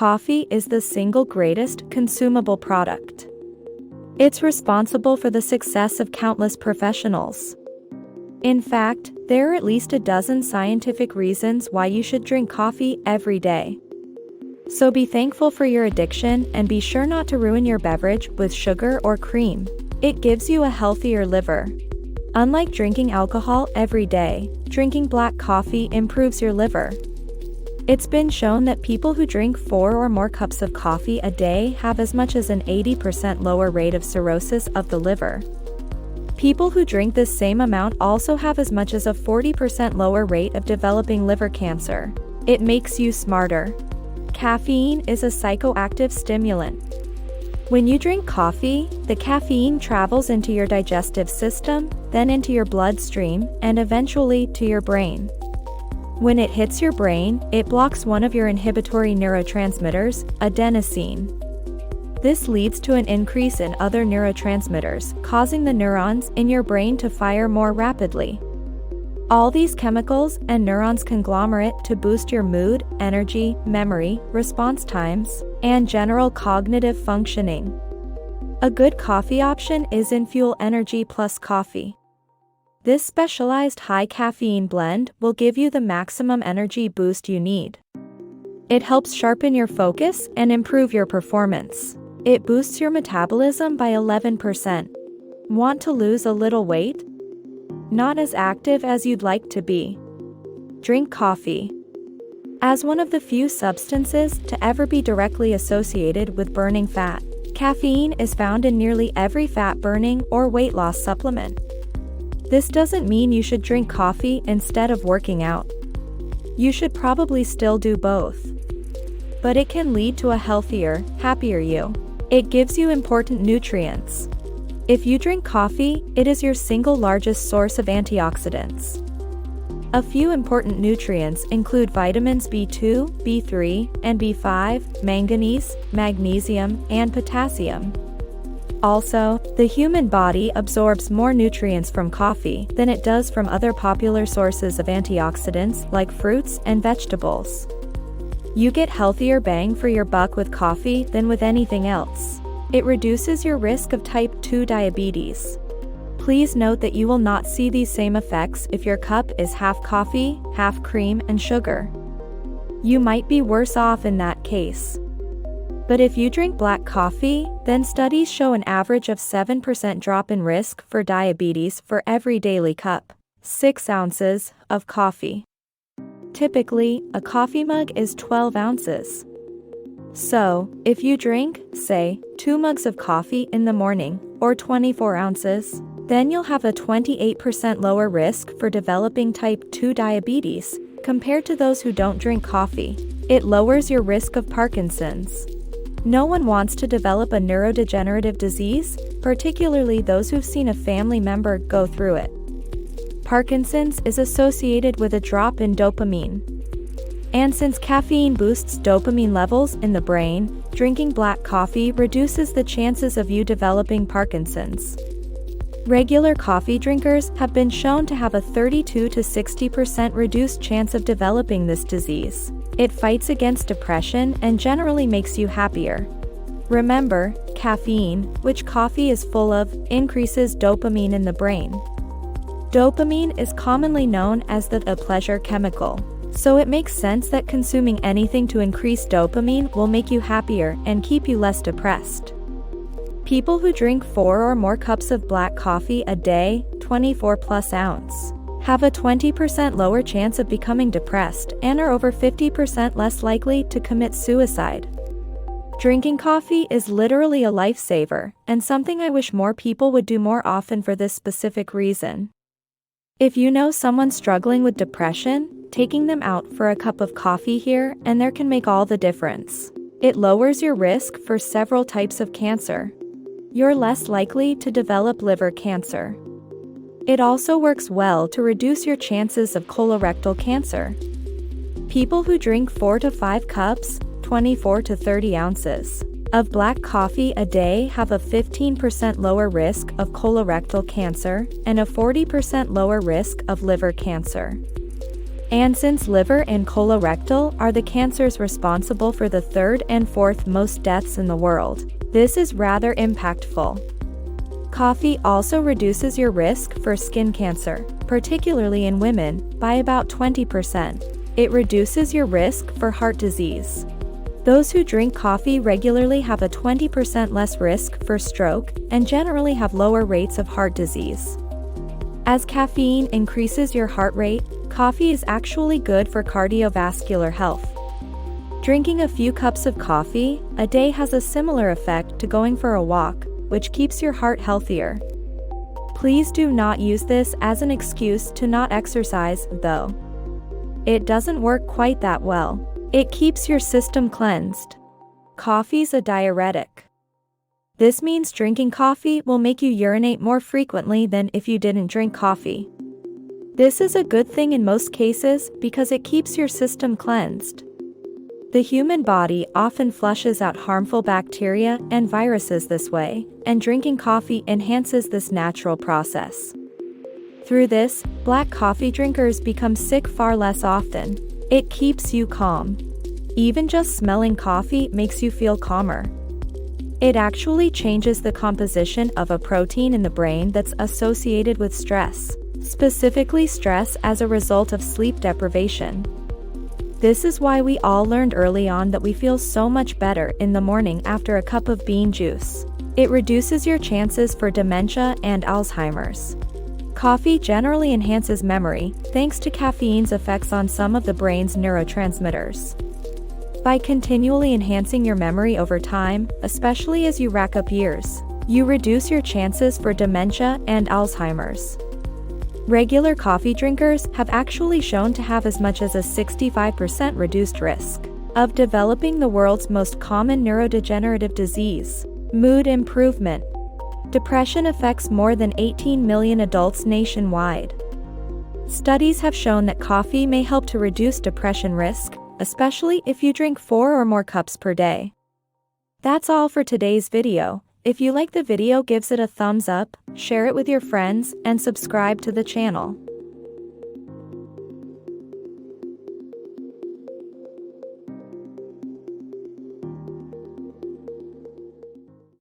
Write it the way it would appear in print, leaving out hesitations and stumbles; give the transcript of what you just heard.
Coffee is the single greatest consumable product. It's responsible for the success of countless professionals. In fact, there are at least a dozen scientific reasons why you should drink coffee every day. So be thankful for your addiction and be sure not to ruin your beverage with sugar or cream. It gives you a healthier liver. Unlike drinking alcohol every day, drinking black coffee improves your liver. It's been shown that people who drink 4 or more cups of coffee a day have as much as an 80% lower rate of cirrhosis of the liver. People who drink this same amount also have as much as a 40% lower rate of developing liver cancer. It makes you smarter. Caffeine is a psychoactive stimulant. When you drink coffee, the caffeine travels into your digestive system, then into your bloodstream, and eventually to your brain. When it hits your brain, it blocks one of your inhibitory neurotransmitters, adenosine. This leads to an increase in other neurotransmitters, causing the neurons in your brain to fire more rapidly. All these chemicals and neurons conglomerate to boost your mood, energy, memory, response times, and general cognitive functioning. A good coffee option is Infuel Energy Plus Coffee. This specialized high-caffeine blend will give you the maximum energy boost you need. It helps sharpen your focus and improve your performance. It boosts your metabolism by 11%. Want to lose a little weight? Not as active as you'd like to be? Drink coffee. As one of the few substances to ever be directly associated with burning fat, caffeine is found in nearly every fat-burning or weight loss supplement. This doesn't mean you should drink coffee instead of working out. You should probably still do both. But it can lead to a healthier, happier you. It gives you important nutrients. If you drink coffee, it is your single largest source of antioxidants. A few important nutrients include vitamins B2, B3, and B5, manganese, magnesium, and potassium. Also, the human body absorbs more nutrients from coffee than it does from other popular sources of antioxidants like fruits and vegetables. You get healthier bang for your buck with coffee than with anything else. It reduces your risk of type 2 diabetes. Please note that you will not see these same effects if your cup is half coffee, half cream, and sugar. You might be worse off in that case. But if you drink black coffee, then studies show an average of 7% drop in risk for diabetes for every daily cup, 6 ounces, of coffee. Typically, a coffee mug is 12 ounces. So, if you drink, say, 2 mugs of coffee in the morning, or 24 ounces, then you'll have a 28% lower risk for developing type 2 diabetes, compared to those who don't drink coffee. It lowers your risk of Parkinson's. No one wants to develop a neurodegenerative disease, particularly those who've seen a family member go through it. Parkinson's is associated with a drop in dopamine. And since caffeine boosts dopamine levels in the brain, drinking black coffee reduces the chances of you developing Parkinson's. Regular coffee drinkers have been shown to have a 32 to 60% reduced chance of developing this disease. It fights against depression and generally makes you happier. Remember, caffeine, which coffee is full of, increases dopamine in the brain. Dopamine is commonly known as the pleasure chemical, so it makes sense that consuming anything to increase dopamine will make you happier and keep you less depressed. People who drink 4 or more cups of black coffee a day, 24 plus ounce, have a 20% lower chance of becoming depressed and are over 50% less likely to commit suicide. Drinking coffee is literally a lifesaver, and something I wish more people would do more often for this specific reason. If you know someone struggling with depression, taking them out for a cup of coffee here and there can make all the difference. It lowers your risk for several types of cancer. You're less likely to develop liver cancer. It also works well to reduce your chances of colorectal cancer. People who drink 4 to 5 cups, 24 to 30 ounces, of black coffee a day have a 15% lower risk of colorectal cancer and a 40% lower risk of liver cancer. And since liver and colorectal are the cancers responsible for the third and fourth most deaths in the world, this is rather impactful. Coffee also reduces your risk for skin cancer, particularly in women, by about 20%. It reduces your risk for heart disease. Those who drink coffee regularly have a 20% less risk for stroke and generally have lower rates of heart disease. As caffeine increases your heart rate, coffee is actually good for cardiovascular health. Drinking a few cups of coffee a day has a similar effect to going for a walk, which keeps your heart healthier. Please do not use this as an excuse to not exercise, though. It doesn't work quite that well. It keeps your system cleansed. Coffee's a diuretic. This means drinking coffee will make you urinate more frequently than if you didn't drink coffee. This is a good thing in most cases because it keeps your system cleansed. The human body often flushes out harmful bacteria and viruses this way, and drinking coffee enhances this natural process. Through this, black coffee drinkers become sick far less often. It keeps you calm. Even just smelling coffee makes you feel calmer. It actually changes the composition of a protein in the brain that's associated with stress, specifically stress as a result of sleep deprivation. This is why we all learned early on that we feel so much better in the morning after a cup of bean juice. It reduces your chances for dementia and Alzheimer's. Coffee generally enhances memory, thanks to caffeine's effects on some of the brain's neurotransmitters. By continually enhancing your memory over time, especially as you rack up years, you reduce your chances for dementia and Alzheimer's. Regular coffee drinkers have actually shown to have as much as a 65% reduced risk of developing the world's most common neurodegenerative disease, mood improvement. Depression affects more than 18 million adults nationwide. Studies have shown that coffee may help to reduce depression risk, especially if you drink 4 or more cups per day. That's all for today's video. If you like the video, give it a thumbs up, share it with your friends, and subscribe to the channel.